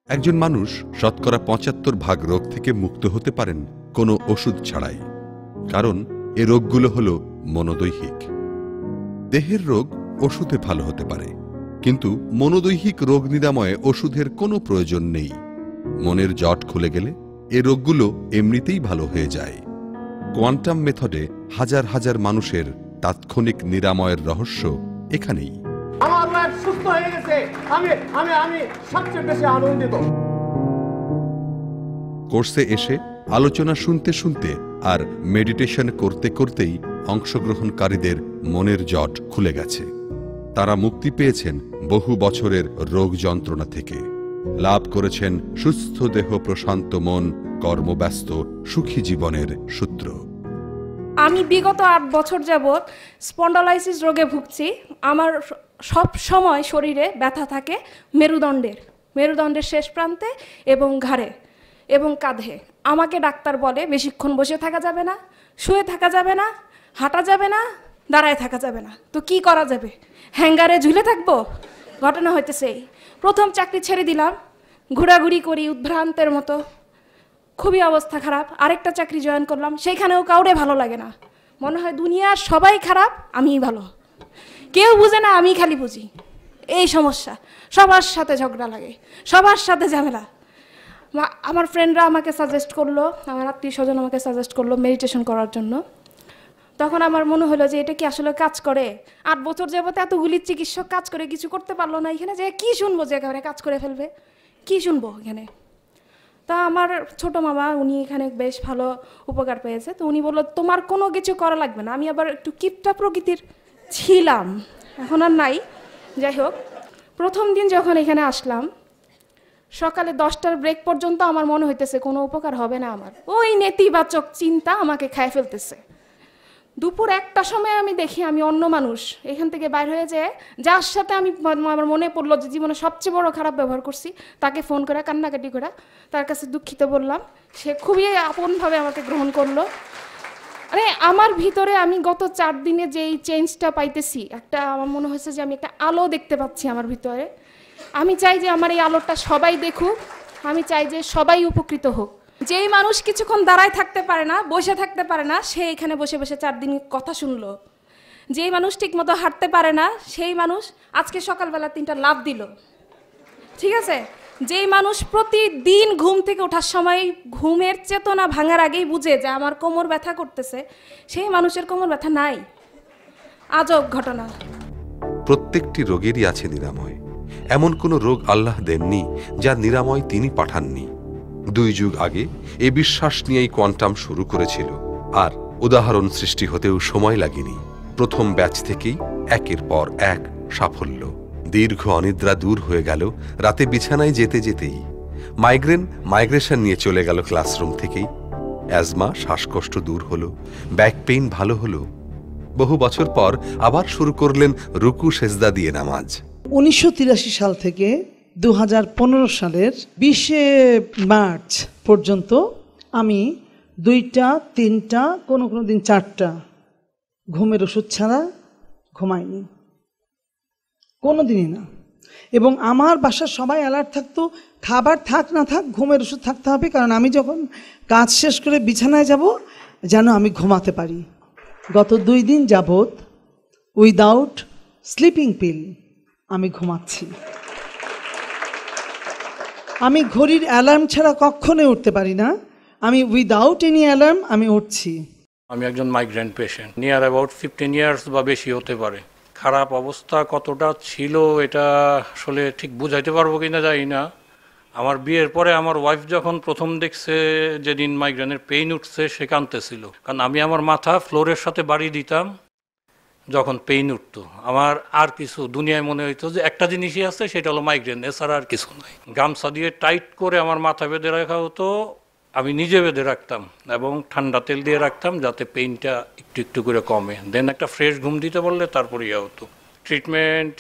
একজন মানুষ শতকরা ৭৫% রোগ থেকে মুক্ত হতে পারেন কোনো ওষুধ ছাড়াই। কারণ এ রোগগুলো হল মনোদৈহিক। দেহের রোগ ওষুধে ভালো হতে পারে, কিন্তু মনোদৈহিক রোগ নিরাময়ে ওষুধের কোনো প্রয়োজন নেই। মনের জট খুলে গেলে এ রোগগুলো এমনিতেই ভালো হয়ে যায়। কোয়ান্টাম মেথডে হাজার হাজার মানুষের তাৎক্ষণিক নিরাময়ের রহস্য এখানেই। আমার লাইফ সুস্থ হয়ে গেছে, আমি আমি আমি সবচেয়ে বেশি আনন্দিত। কোর্সে এসে আলোচনা শুনতে শুনতে আর মেডিটেশন করতে করতেই অংশগ্রহণকারীদের মনের জট খুলে গেছে। তারা মুক্তি পেয়েছেন বহু বছরের রোগ যন্ত্রণা থেকে, লাভ করেছেন সুস্থ দেহ, প্রশান্ত মন, কর্মব্যস্ত সুখী জীবনের সূত্র। আমি বিগত ৮ বছর যাবৎ স্পন্ডালাইসিস রোগে ভুগছি। আমার সব সময় শরীরে ব্যথা থাকে মেরুদণ্ডের শেষ প্রান্তে এবং ঘাড়ে এবং কাঁধে। আমাকে ডাক্তার বলে বেশিক্ষণ বসে থাকা যাবে না, শুয়ে থাকা যাবে না, হাঁটা যাবে না, দাঁড়ায় থাকা যাবে না। তো কি করা যাবে? হ্যাঙ্গারে ঝুলে থাকবো? ঘটনা হইতেছে এই, প্রথম চাকরি ছেড়ে দিলাম, ঘোরাঘুরি করি উদ্ভ্রান্তের মতো, খুবই অবস্থা খারাপ। আরেকটা চাকরি জয়েন করলাম, সেইখানেও কাউরে ভালো লাগে না, মনে হয় দুনিয়ার সবাই খারাপ, আমিই ভালো। কেউ বুঝে না, আমি খালি বুঝি। এই সমস্যা, সবার সাথে ঝগড়া লাগে, সবার সাথে ঝামেলা। আমার ফ্রেন্ডরা আমাকে সাজেস্ট করলো, আমার আত্মীয় স্বজন আমাকে সাজেস্ট করলো মেডিটেশন করার জন্য। তখন আমার মনে হলো যে এটা কি আসলে কাজ করে? ৮ বছর যাবত এতগুলি চিকিৎসক কাজ করে কিছু করতে পারলো না, এখানে যে কি শুনবো যে একেবারে কাজ করে ফেলবে, কি শুনবো এখানে? তা আমার ছোট মামা, উনি এখানে বেশ ভালো উপকার পেয়েছে, তো উনি বললো তোমার কোনো কিছু করা লাগবে না। আমি আবার একটু কিপটা প্রকৃতির ছিলাম, এখন আর নাই। যাই হোক, প্রথম দিন যখন এখানে আসলাম, সকালে 10টার ব্রেক পর্যন্ত আমার মনে হইতেছে কোনো উপকার হবে না আমার, ওই নেতিবাচক চিন্তা আমাকে খায় ফেলতেছে। দুপুর 1টার সময় আমি দেখি আমি অন্য মানুষ, এখান থেকে বাইর হয়ে যায়, যার সাথে আমি আমার মনে পড়লো যে জীবনে সবচেয়ে বড় খারাপ ব্যবহার করছি, তাকে ফোন করে কান্নাকাটি করে তার কাছে দুঃখিত বললাম। সে খুবই আপনভাবে আমাকে গ্রহণ করলো। মানে আমার ভিতরে আমি গত 4 দিনে যেই চেঞ্জটা পাইতেছি, একটা আমার মনে হয়েছে যে আমি একটা আলো দেখতে পাচ্ছি আমার ভিতরে। আমি চাই যে আমার এই আলোটা সবাই দেখুক, আমি চাই যে সবাই উপকৃত হোক। যেই মানুষ কিছুক্ষণ দাঁড়ায় থাকতে পারে না, বসে থাকতে পারে না, সে এখানে বসে বসে 4 দিন কথা শুনলো। যেই মানুষ ঠিক মতো হাঁটতে পারে না, সেই মানুষ আজকে সকালবেলা 3টা লাফ দিল, ঠিক আছে? যেই মানুষ প্রতিদিন ঘুম থেকে ওঠার সময় ঘুমের চেতনা ভাঙার আগেই বুঝে যে আমার কোমর ব্যথা করতেছে, সেই মানুষের কোমর ব্যথা নাই। আজব ঘটনা। প্রত্যেকটি রোগেরই আছে নিরাময়। এমন কোনো রোগ আল্লাহ দেননি যার নিরাময় তিনি পাঠাননি। 2 যুগ আগে এ বিশ্বাস নিয়েই কোয়ান্টাম শুরু করেছিল, আর উদাহরণ সৃষ্টি হতেও সময় লাগেনি। প্রথম ব্যাচ থেকেই একের পর এক সাফল্য। দীর্ঘ অনিদ্রা দূর হয়ে গেল রাতে বিছানায় যেতে যেতেই। মাইগ্রেশন নিয়ে চলে গেল ক্লাসরুম থেকেই। অ্যাজমা, শ্বাসকষ্ট দূর হলো, ব্যাক পেইন ভালো হলো। বহু বছর পর আবার শুরু করলেন রুকু সেজদা দিয়ে নামাজ। 1983 সাল থেকে 2015 সালের 20 মার্চ পর্যন্ত আমি 2টা 3টা কোনো দিন 4টা ঘুমের ওষুধ ছাড়া ঘুমাইনি, কোনো দিনই না। এবং আমার বাসার সবাই অ্যালার্ট থাকতো, খাবার থাক না থাক ঘুমের ওষুধ থাকতে হবে, কারণ আমি যখন কাজ শেষ করে বিছানায় যাব যেন আমি ঘুমাতে পারি। গত 2 দিন যাবৎ উইদাউট স্লিপিং পিল আমি ঘুমাচ্ছি। আমি ঘড়ির অ্যালার্ম ছাড়া কখনোই উঠতে পারি না, আমি উইদাউট এনি অ্যালার্ম আমি উঠছি। আমি একজন migraine patient, near about 15 years বা বেশি হতে পারে। খারাপ অবস্থা কতটা ছিল এটা আসলে ঠিক বুঝাইতে পারবো কিনা জানি না। আমার বিয়ের পরে আমার ওয়াইফ যখন প্রথম দেখছে যেদিন মাইগ্রেনের পেইন উঠছে, সে কাঁদতেছিল, কারণ আমি আমার মাথা ফ্লোরের সাথে বাড়ি দিতাম যখন পেইন উঠতো। আমার আর কিছু দুনিয়ায় মনে হইতো যে একটা জিনিসই আছে, সেটা হলো মাইগ্রেন, এছাড়া আর কিছু নয়। গামছা দিয়ে টাইট করে আমার মাথা বেঁধে রাখা হতো, আমি নিজে বেঁধে রাখতাম এবং ঠান্ডা তেল দিয়ে রাখতাম যাতে পেইনটা একটু একটু করে কমে। দেন একটা ফ্রেশ ঘুম দিতে বললে তারপর ইয়ে হতো। ট্রিটমেন্ট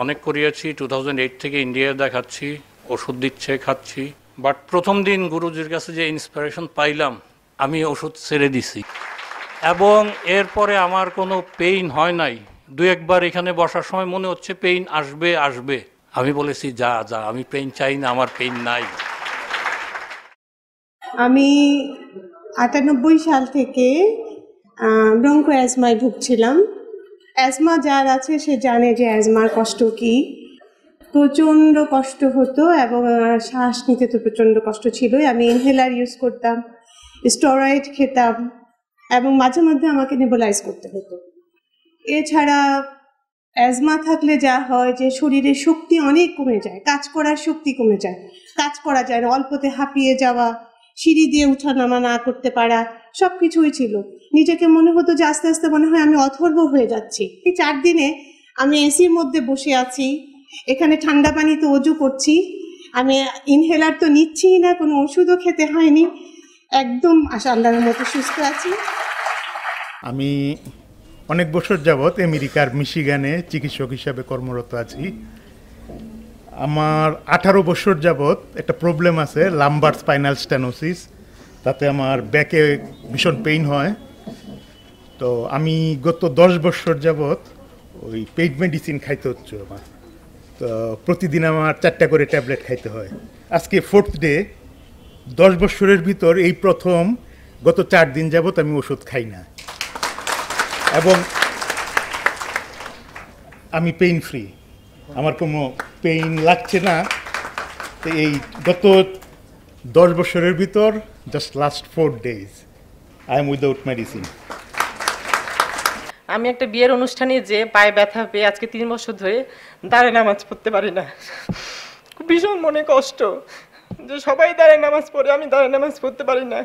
অনেক করিয়েছি, 2008 থেকে ইন্ডিয়ায় দেখাচ্ছি, ওষুধ দিচ্ছে, খাচ্ছি। বাট প্রথম দিন গুরুজির কাছে যে ইন্সপিরেশন পাইলাম, আমি ওষুধ ছেড়ে দিছি এবং এরপরে আমার কোনো পেইন হয় নাই। 2-1 বার এখানে বসার সময় মনে হচ্ছে পেইন আসবে, আমি বলেছি যা যা, আমি পেইন চাই না, আমার পেইন নাই। আমি 98 সাল থেকে ব্রঙ্কো অ্যাজমায় ভুগছিলাম। অ্যাজমা যার আছে সে জানে যে অ্যাজমার কষ্ট কী। প্রচণ্ড কষ্ট হতো এবং শ্বাস নিতে তো প্রচণ্ড কষ্ট ছিলই। আমি ইনহেলার ইউজ করতাম, স্টেরয়েড খেতাম এবং মাঝে মধ্যে আমাকে নেবুলাইজ করতে হতো। এছাড়া অ্যাজমা থাকলে যা হয় যে শরীরের শক্তি অনেক কমে যায়, কাজ করার শক্তি কমে যায়, কাজ করা যায় না, অল্পতে হাঁপিয়ে যাওয়া, সিঁড়ি দিয়ে উঠানামা না করতে পারা, সব কিছুই ছিল। নিজেকে মনে হতো যে আস্তে আস্তে মনে হয় আমি অথর্ব হয়ে যাচ্ছি। এই 4 দিনে আমি এসির মধ্যে বসে আছি, এখানে ঠান্ডা পানিতে অজু করছি, আমি ইনহেলার তো নিচ্ছিই না, কোনো ওষুধও খেতে হয়নি, একদম আল্লাহর মতো সুস্থ আছি। আমি অনেক বছর যাবৎ আমেরিকার মিশিগানে চিকিৎসক হিসাবে কর্মরত আছি। আমার 18 বছর যাবৎ একটা প্রবলেম আছে, লাম্বার স্পাইনাল স্টেনোসিস। তাতে আমার ব্যাকে ভীষণ পেইন হয়। তো আমি গত 10 বছর যাবৎ ওই পেইন মেডিসিন খাইতে হচ্ছে আমার। তো প্রতিদিন আমার 4টা করে ট্যাবলেট খাইতে হয়। আজকে 4th ডে, 10 বছরের ভিতর এই প্রথম গত 4 দিন যাবৎ আমি ওষুধ খাই না এবং আমি পেইন ফ্রি, আমার কোনো পেইন লাগছে না। তো এই গত 10 বছরের ভিতর just last 4 days I am without medicine. আমি একটা বিয়ের অনুষ্ঠানে যে পায়ে ব্যথা পেয়ে আজকে 3 বছর ধরে দাঁড়ায় নামাজ পড়তে পারি না। ভীষণ মনে কষ্ট যে সবাই দাঁড়ায় নামাজ পড়ে, আমি দাঁড়ায় নামাজ পড়তে পারি না।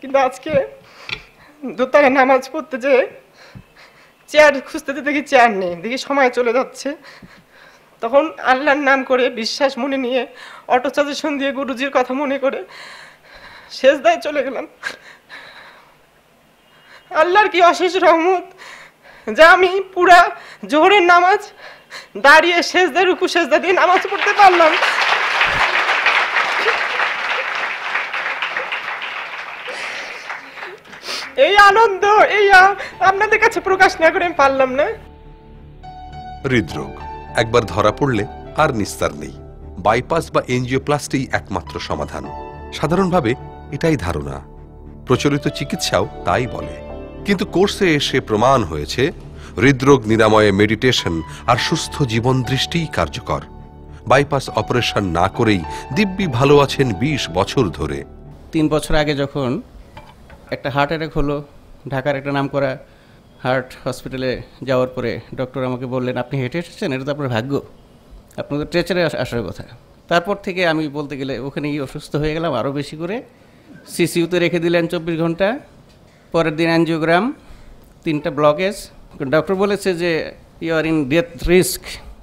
কিন্তু আজকে দোতলা নামাজ পড়তে যে চেয়ার খুঁজতে দেখি চেয়ার নেই, দেখি সময় চলে যাচ্ছে। তখন আল্লাহর নাম করে বিশ্বাস মনে নিয়ে অটো সাজেশন দিয়ে গুরুজির কথা মনে করে সেজদায় চলে গেলাম। আল্লাহর কি অশেষ রহমত যা আমি পুরা জোহরের নামাজ দাঁড়িয়ে সেজদা রুকু সেজদা দিয়ে নামাজ পড়তে পারলাম। এই আনন্দ এই আপনাদের কাছে প্রকাশ না করে আমি পারলাম না। হৃদরোগ একবার ধরা পড়লে আর নিস্তার নেই। বাইপাস বা এনজিওপ্লাস্টি একমাত্র সমাধান। সাধারণভাবে এটাই ধারণা, প্রচলিত চিকিৎসাও তাই বলে। কিন্তু কোর্সে এসে প্রমাণ হয়েছে হৃদরোগ নিরাময়ে মেডিটেশন আর সুস্থ জীবন দৃষ্টিই কার্যকর। বাইপাস অপারেশন না করেই দিব্যি ভালো আছেন 20 বছর ধরে। 3 বছর আগে যখন একটা হার্ট অ্যাটাক হলো, ঢাকার একটা নামকরা হার্ট হসপিটালে যাওয়ার পরে ডক্টর আমাকে বললেন, আপনি হেঁটে এসেছেন, এটা তো আপনার ভাগ্য, আপনার তো ট্রেচারে আসার কথা। তারপর থেকে আমি বলতে গেলে ওখানেই অসুস্থ হয়ে গেলাম আরও বেশি করে। সিসিউতে রেখে দিলেন 24 ঘন্টা, পরের দিন অ্যানজিওগ্রাম, 3টা ব্লকেজ। ডক্টর বলেছে যে you are in death risk,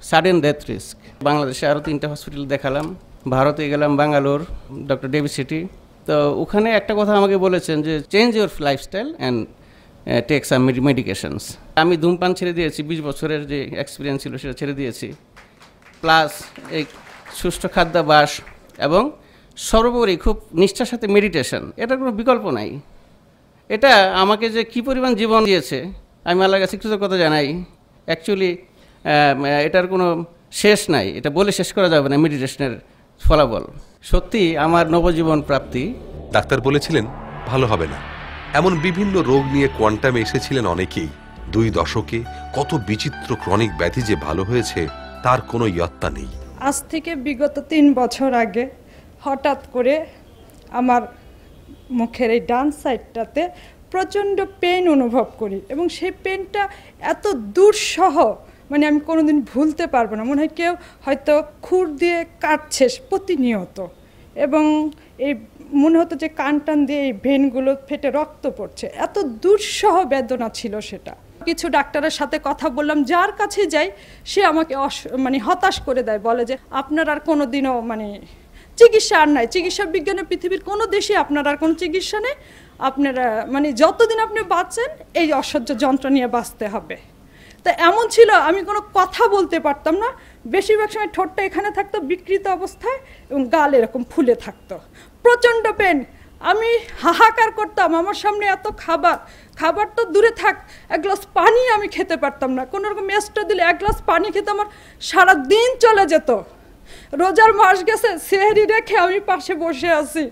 sudden death risk. বাংলাদেশে আরও 3টা হসপিটাল দেখালাম, ভারতে গেলাম বাঙ্গালোর, ডক্টর ডেভিড সিটি। তো ওখানে একটা কথা আমাকে বলেছেন যে change your lifestyle and take some medications. আমি ধূমপান ছেড়ে দিয়েছি, 20 বছরের যে এক্সপিরিয়েন্স ছিল সেটা ছেড়ে দিয়েছি, প্লাস এই সুষ্ঠু খাদ্যাভ্যাস এবং সর্বোপরি খুব নিষ্ঠার সাথে মেডিটেশন, এটার কোনো বিকল্প নাই। এটা আমাকে যে কী পরিমাণ জীবন দিয়েছে আমি আল্লাহর কাছে কৃতজ্ঞতা জানাই। অ্যাকচুয়ালি এটার কোনো শেষ নাই, এটা বলে শেষ করা যাবে না মেডিটেশনের ফলাফল। সত্যি আমার নবজীবন প্রাপ্তি। ডাক্তার বলেছিলেন ভালো হবে না, এমন বিভিন্ন রোগ নিয়ে কোয়ান্টামে এসেছিলেন অনেকেই। 2 দশকে কত বিচিত্র ক্রনিক ব্যাধি যে ভালো হয়েছে তার কোনো ইয়ত্তা নেই। আজ থেকে বিগত 3 বছর আগে হঠাৎ করে আমার মুখের এই ডান সাইডটাতে প্রচণ্ড পেন অনুভব করি এবং সেই পেনটা এত দুঃসহ, মানে আমি কোনোদিন ভুলতে পারবো না। মনে হয় কেউ হয়তো খুর দিয়ে কাটছে প্রতিনিয়ত, এবং এই মনে হতো যে কান টান দিয়ে এই ভেনগুলো ফেটে রক্ত পড়ছে, এত দুঃসহ বেদনা ছিল সেটা। কিছু ডাক্তারের সাথে কথা বললাম, যার কাছে যাই সে আমাকে মানে হতাশ করে দেয়, বলে যে আপনার আর কোনো দিনও মানে চিকিৎসা আর নাই, চিকিৎসা বিজ্ঞানের পৃথিবীর কোনো দেশে আপনার আর কোনো চিকিৎসা নেই, আপনারা মানে যতদিন আপনি বাঁচেন এই অসহ্য যন্ত্র নিয়ে বাঁচতে হবে। তা এমন ছিল আমি কোনো কথা বলতে পারতাম না, বেশিরভাগ সময় ঠোঁটটা এখানে থাকতো বিকৃত অবস্থায় এবং গাল এরকম ফুলে থাকতো, প্রচণ্ড পেন। আমি হাহাকার করতাম, আমার সামনে এত খাবার তো দূরে থাক, এক গ্লাস পানি আমি খেতে পারতাম না। কোনো রকম মেসটা দিলে এক গ্লাস পানি খেতে আমার সারা দিন চলে যেত। রোজার মাস গেছে, সেহরি রেখে আমি পাশে বসে আছি,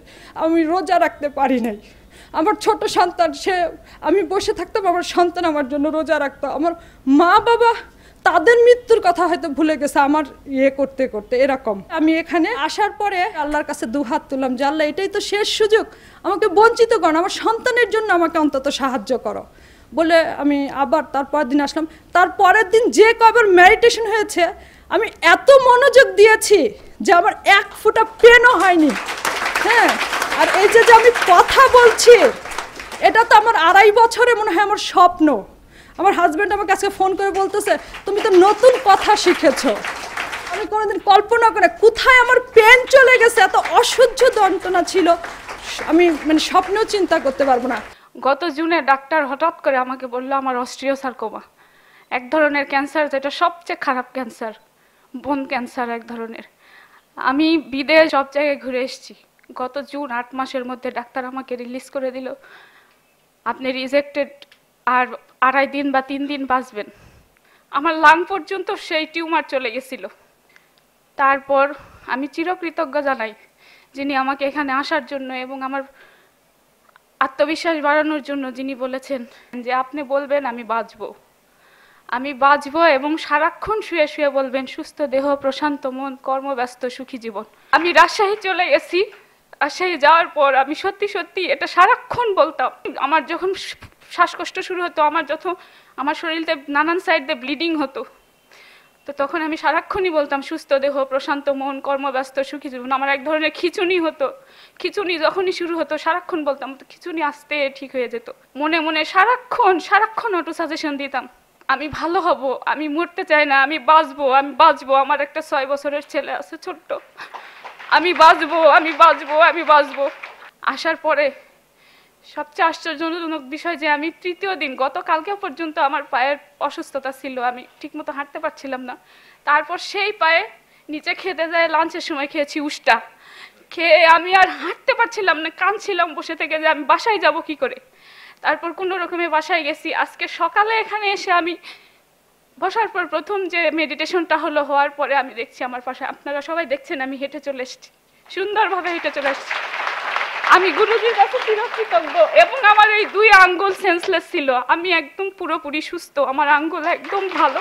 আমি রোজা রাখতে পারি নাই। আমার ছোট সন্তান, আমি বসে থাকতাম, আমার সন্তান আমার জন্য রোজা রাখতো। আমার মা বাবা তাদের মৃত্যুর কথা হয়তো ভুলে গেছে আমার করতে করতে এরকম। আমি এখানে আসার পরে আল্লাহর কাছে দুহাত তুললাম যে আল্লাহ, এটাই তো শেষ সুযোগ, আমাকে বঞ্চিত করো, আমার সন্তানের জন্য আমাকে অন্তত সাহায্য করো বলে আমি আবার তারপরের দিন আসলাম। তারপরের দিন যে কবার মেডিটেশন হয়েছে, আমি এত মনোযোগ দিয়েছি যে আমার এক ফোঁটা পেনও হয়নি। হ্যাঁ, আর এই যে আমি কথা বলছি, এটা তো আমার 2.5 বছরে মনে হয় আমার স্বপ্ন। আমার হাজব্যান্ড আমাকে আজকে ফোন করে বলতেছে, তুমি তো নতুন কথা শিখেছো। আমি কোনোদিন কল্পনা করে কোথায় আমার পেন চলে গেছে, এত অসহ্য যন্ত্রণা ছিল, আমি স্বপ্নেও চিন্তা করতে পারবো না। গত জুনে ডাক্তার হঠাৎ করে আমাকে বললো আমার অস্ট্রিওসার্কোমা, এক ধরনের ক্যান্সার, যেটা সবচেয়ে খারাপ ক্যান্সার, বোন ক্যান্সার এক ধরনের। আমি বিদেশ সব জায়গায় ঘুরে এসেছি। গত জুন 8 মাসের মধ্যে ডাক্তার আমাকে রিলিজ করে দিল, আপনি রিজেক্টেড, আর 2.5 দিন বা 3 দিন বাঁচবেন। আমার লাং পর্যন্ত সেই টিউমার চলে গেছিল। তারপর আমি চিরকৃতজ্ঞ জানাই যিনি আমাকে এখানে আসার জন্য এবং আমার আত্মবিশ্বাস বাড়ানোর জন্য, যিনি বলেছেন যে আপনি বলবেন আমি বাঁচবো এবং সারাক্ষণ শুয়ে শুয়ে বলবেন সুস্থ দেহ, প্রশান্ত মন, কর্মব্যস্ত, সুখী জীবন। আমি রাজশাহী চলে গেছি। রাজশাহী যাওয়ার পর আমি সত্যি এটা সারাক্ষণ বলতাম। আমার যখন শ্বাসকষ্ট শুরু হতো, আমার শরীরে নানান সাইড দিয়ে ব্লিডিং হতো, তো তখন আমি সারাক্ষণই বলতাম সুস্থ দেহ, প্রশান্ত মন, কর্মব্যস্ত, সুখী জীবন। আমার এক ধরনের খিঁচুনি হতো, খিঁচুনি যখনই শুরু হতো সারাক্ষণ বলতাম, তো খিঁচুনি আসতে ঠিক হয়ে যেত। মনে মনে সারাক্ষণ অটো সাজেশন দিতাম, আমি ভালো হব, আমি মরতে চাই না, আমি বাঁচবো। আমার একটা 6 বছরের ছেলে আছে ছোট্ট, আমি বাঁচবো। আসার পরে সবচেয়ে আশ্চর্যজনক বিষয় যে আমি 3য় দিন, গতকালকে পর্যন্ত আমার পায়ের অসুস্থতা ছিল, আমি ঠিকমতো হাঁটতে পারছিলাম না। তারপর সেই পায়ে নিচে খেতে যায়, লাঞ্চের সময় খেয়েছি উষ্টা, খেয়ে আমি আর হাঁটতে পারছিলাম না, কাঁদছিলাম বসে থেকে যে আমি বাসায় যাব কি করে। তারপর কোনো রকমে বাসায় গেছি। আজকে সকালে এখানে এসে আমি বসার পর প্রথম যে মেডিটেশনটা হওয়ার পরে আমি দেখছি আমার পাশে, আপনারা সবাই দেখছেন, আমি হেঁটে চলে এসেছি, সুন্দরভাবে হেঁটে চলে এসেছি। আমি গুরুজির কাছে চিরকৃতজ্ঞ। এবং আমার এই 2 আঙ্গুল সেন্সলেস ছিল, আমি একদম পুরোপুরি সুস্থ, আমার আঙ্গুল একদম ভালো।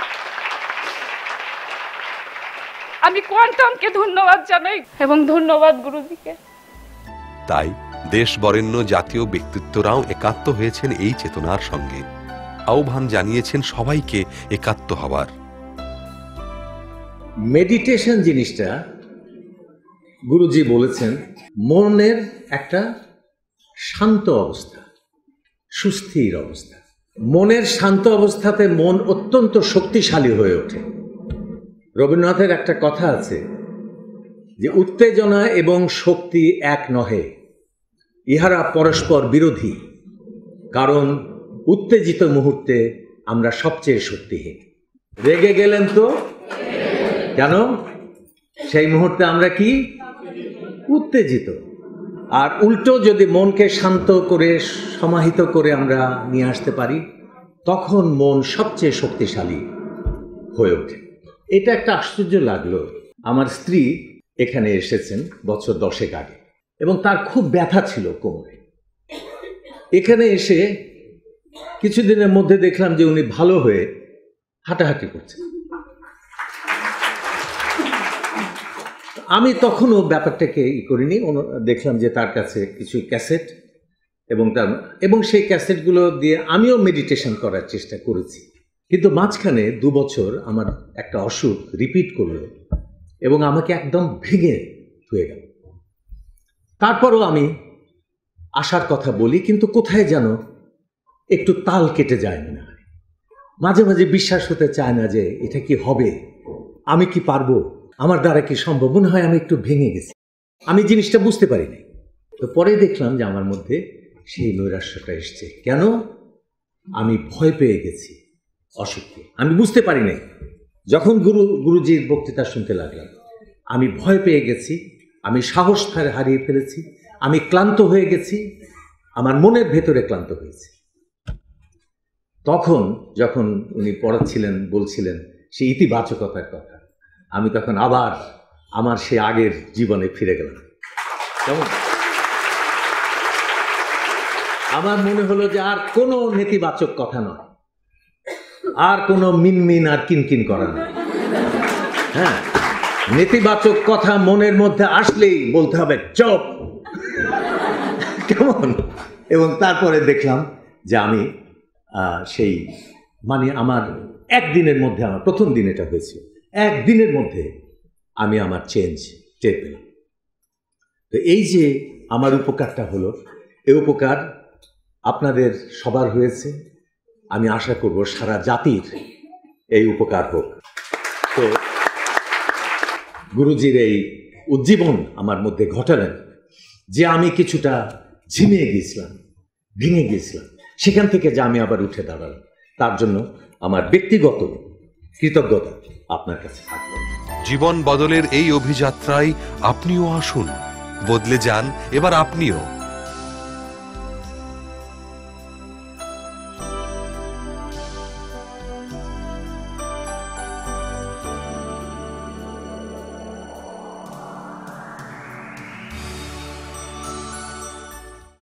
আমি কোয়ান্টামকে ধন্যবাদ জানাই এবং ধন্যবাদ গুরুজিকে। তাই দেশ বরেণ্য জাতীয় ব্যক্তিত্বরাও একাত্ম হয়েছেন এই চেতনার সঙ্গে, আহ্বান জানিয়েছেন সবাইকে একাত্ম হবার। মেডিটেশন জিনিসটা গুরুজি বলেছেন মনের একটা শান্ত অবস্থা, সুস্থির অবস্থা। মনের শান্ত অবস্থাতে মন অত্যন্ত শক্তিশালী হয়ে ওঠে। রবীন্দ্রনাথের একটা কথা আছে যে উত্তেজনা এবং শক্তি এক নহে, ইহারা পরস্পর বিরোধী, কারণ উত্তেজিত মুহূর্তে আমরা সবচেয়ে শক্তিহীন। রেগে গেলেন তো কেন? সেই মুহূর্তে আমরা কি উত্তেজিত। আর উল্টো যদি মনকে শান্ত করে সমাহিত করে আমরা নিয়ে আসতে পারি, তখন মন সবচেয়ে শক্তিশালী হয়ে ওঠে। এটা একটা আশ্চর্য লাগলো। আমার স্ত্রী এখানে এসেছেন বছর 10 আগে এবং তার খুব ব্যথা ছিল কোমরে। এখানে এসে কিছুদিনের মধ্যে দেখলাম যে উনি ভালো হয়ে হাঁটাহাঁটি করছেন। আমি তখনও ব্যাপারটাকে করিনি, দেখলাম যে তার কাছে কিছু ক্যাসেট এবং সেই ক্যাসেটগুলো দিয়ে আমিও মেডিটেশন করার চেষ্টা করেছি। কিন্তু মাঝখানে 2 বছর আমার একটা অসুখ রিপিট করলো এবং আমাকে একদম ভেঙে হয়ে গেল। তারপরও আমি আসার কথা বলি, কিন্তু কোথায় যেন একটু তাল কেটে যায় না। মাঝে মাঝে বিশ্বাস হতে চায় না যে এটা কি হবে, আমি কি পারবো, আমার দ্বারা কি সম্ভব। মনে হয় আমি একটু ভেঙে গেছি, আমি জিনিসটা বুঝতে পারিনি। তো পরে দেখলাম যে আমার মধ্যে সেই নৈরাশ্যটা এসছে। কেন? আমি ভয় পেয়ে গেছি অসুখকে, আমি বুঝতে পারি নাই। যখন গুরুজির বক্তৃতা শুনতে লাগলাম, আমি ভয় পেয়ে গেছি, আমি সাহস হারিয়ে ফেলেছি, আমি ক্লান্ত হয়ে গেছি, আমার মনের ভেতরে ক্লান্ত হয়েছে। তখন যখন উনি পড়াচ্ছিলেন, বলছিলেন সেই ইতিবাচকতার কথা, আমি তখন আবার আমার সে আগের জীবনে ফিরে গেলাম। কেমন আমার মনে হলো যে আর কোনো নেতিবাচক কথা নয়, আর কোনো মিনমিন আর কিনকিন করা নয়। হ্যাঁ, নেতিবাচক কথা মনের মধ্যে আসলেই বলতে হবে চুপ। কেমন? এবং তারপরে দেখলাম যে আমি সেই মানে আমার একদিনের মধ্যে, আমার প্রথম দিন এটা হয়েছে, একদিনের মধ্যে আমি আমার চেঞ্জ টের পেলাম। তো এই যে আমার উপকারটা হলো, এই উপকার আপনাদের সবার হয়েছে। আমি আশা করব সারা জাতির এই উপকার হোক। তো গুরুজির এই উজ্জীবন আমার মধ্যে ঘটালেন যে আমি কিছুটা ঝিমিয়ে গিয়েছিলাম, ভেঙে গিয়েছিলাম, সেখান থেকে যে আমি আবার উঠে দাঁড়ালাম, তার জন্য আমার ব্যক্তিগত কৃতজ্ঞতা আপনার কাছে থাকবে। জীবন বদলের এই অভিযাত্রায় আপনিও আসুন, বদলে যান এবার আপনিও।